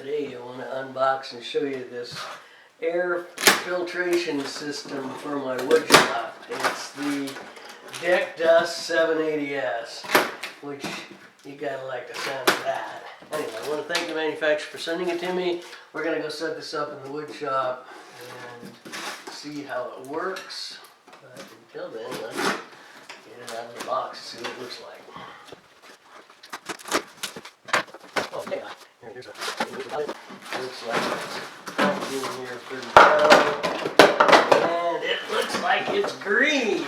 Today I want to unbox and show you this air filtration system for my wood shop. It's the Deck Dust 780S, which you gotta like the sound of that. Anyway, I want to thank the manufacturer for sending it to me. We're gonna go set this up in the wood shop and see how it works. But until then, let's get it out of the box and see what it looks like. Oh, yeah. Here's a looks like it's packed in here pretty well. And it looks like it's green.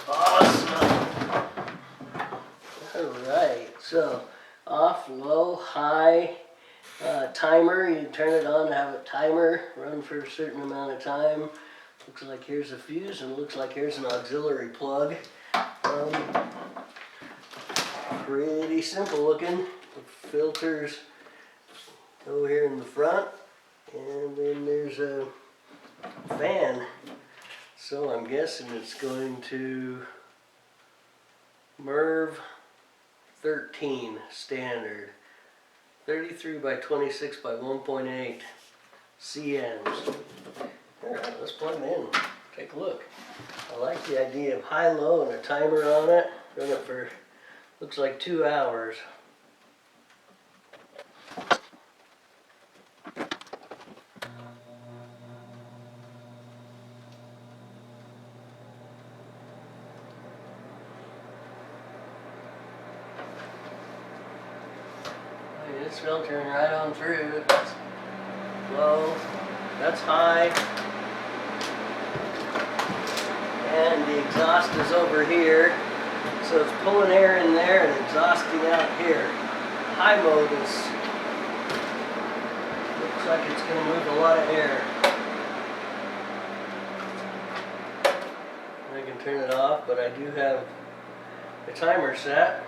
Awesome. Alright, so off, low, high, timer. You turn it on to have a timer run for a certain amount of time. Looks like here's a fuse, and looks like here's an auxiliary plug. Pretty simple looking. The filters go here in the front, and then there's a fan. So I'm guessing it's going to MERV 13 standard, 33 by 26 by 1.8 cms. Alright, let's plug it in. Take a look. I like the idea of high-low and a timer on it. Run it for, looks like 2 hours. It's filtering right on through. That's low, that's high, and the exhaust is over here, so it's pulling air in there and exhausting out here. High mode is, looks like it's going to move a lot of air. I can turn it off, but I do have the timer set.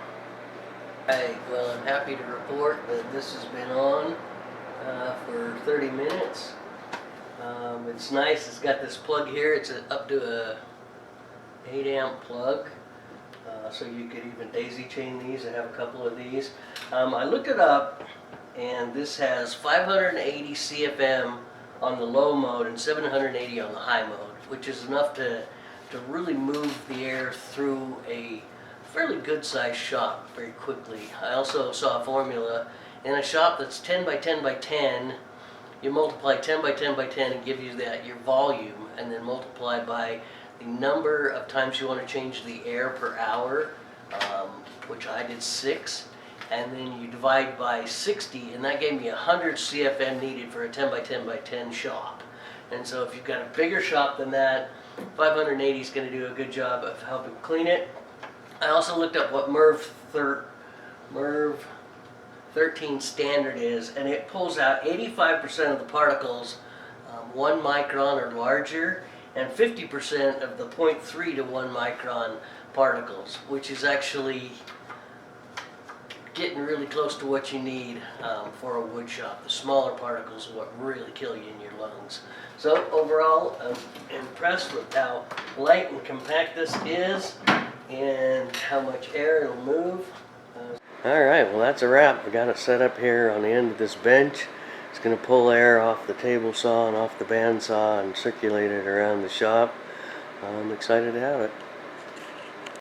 Well, I'm happy to report that this has been on for 30 minutes. It's nice. It's got this plug here. It's up to a 8 amp plug, so you could even daisy chain these. I have a couple of these. I looked it up, and this has 580 CFM on the low mode and 780 on the high mode, which is enough to really move the air through a fairly good sized shop very quickly. I also saw a formula in a shop that's 10 by 10 by 10. You multiply 10 by 10 by 10 and give you that your volume, and then multiply by the number of times you want to change the air per hour, which I did 6, and then you divide by 60, and that gave me 100 CFM needed for a 10 by 10 by 10 shop. And so if you've got a bigger shop than that, 580 is going to do a good job of helping clean it. I also looked up what MERV 13 standard is, and it pulls out 85% of the particles 1 micron or larger, and 50% of the 0.3 to 1 micron particles, which is actually getting really close to what you need for a wood shop. The smaller particles are what really kill you in your lungs. So overall, I'm impressed with how light and compact this is, and how much air it'll move. Alright, well that's a wrap. We got it set up here on the end of this bench. It's going to pull air off the table saw and off the bandsaw and circulate it around the shop. I'm excited to have it.